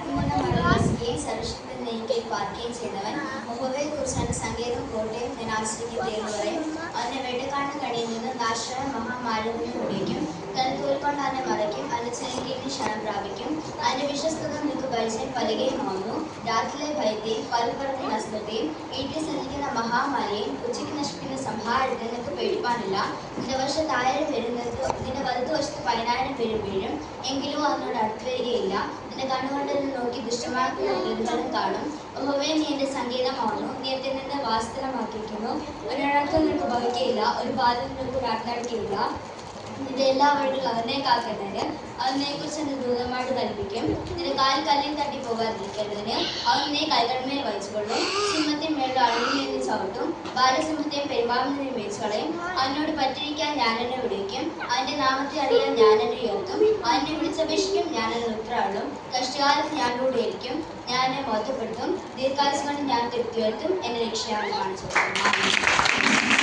മരണത്തിന്റെ മറവസിക്കുകയും സർവശക്തി നീക്കയിൽ പാർക്കുകയും ചെയ്തവൻ യഹോവയെ കുറിച്ചാണ് സങ്കേതം കോട്ടയം ഞാൻ ആശ്രയിക്കുകയെന്ന് പറയും. അവനെ വെട്ടക്കാരന്റെ കണിയിൽ നിന്ന് നാശമായ മഹാമാരത്തിൽ വിളിക്കും. തന്റെ തോൽക്കൊണ്ട് അവനെ മറയ്ക്കും. അതിന്റെ ചെലങ്കീഴിന് ക്ഷണം പ്രാപിക്കും. അതിന്റെ വിശ്വസ്തത നിനക്ക് പരിചയം പലകയുമാവുന്നു. രാത്രിയിലെ ഭയത്തെയും പൽപ്പറത്തെ നഷ്ടത്തെയും വീട്ടിൽ സഞ്ചരിക്കുന്ന മഹാമാരിയെയും ഉച്ചയ്ക്ക് നശിപ്പിക്കുന്ന സംഹാരത്തെ നിനക്ക് പേടിപ്പാനില്ല. നിന്റെ വശത്ത് 1000 പേരും നിന്റെ വലതുവശത്ത് 10,000 പേരും വീഴും, എങ്കിലും അതിനോട് അടുത്ത് വരികയില്ല. നിന്റെ കണ്ണുകൊണ്ട് നോക്കി ദുഷ്ടമാക്കുന്ന പ്രതിഫലം കാണും. യഹോവേ, നീ എന്റെ സങ്കേതമാവുന്നു. നീ എന്റെ വാസസ്ഥലമാക്കിയിരിക്കുന്നു. ഒരു അനർത്ഥം നിനക്ക് ഭവിക്കുകയില്ല, ഒരു ബാധ നിനക്ക് നടക്കില്ല. നിന്റെ എല്ലാ വഴികളും അവനെ കാക്കേണ്ടതിന് അവനെക്കുറിച്ച് എന്റെ ദൂതമായിട്ട് കൽപ്പിക്കും. നിന്റെ കാൽ കല്ലിൽ തട്ടി പോകാതിരിക്കേണ്ടതിന് അവൻ നീ കൈകൾമേൽ വഹിച്ചുകൊള്ളും. സിംഹത്തിന്മേലുള്ള അഴുകിൽ ചവിട്ടും. ബാലസിംഹത്തെയും പെരുമാറിനെയും മേച്ചുകളയും. അവനോട് പറ്റിരിക്കാൻ ഞാൻ എന്നെ വിളിക്കും. അവന്റെ നാമത്തെ അറിയാൻ ഞാൻ എന്നെ ഉയർത്തും. അവനെ വിളിച്ചപേക്ഷിക്കും, ഞാൻ എന്നെ ഉത്തരവാളും. കഷ്ടകാലത്ത് ഞാൻ കൂടെയിരിക്കും, ഞാൻ എന്നെ മഹത്വപ്പെടുത്തും. ദീർഘായുസ് കൊണ്ട് ഞാൻ തിരുത്തി ഉയർത്തും. എന്നെ രക്ഷയാണ് കാണിച്ചു.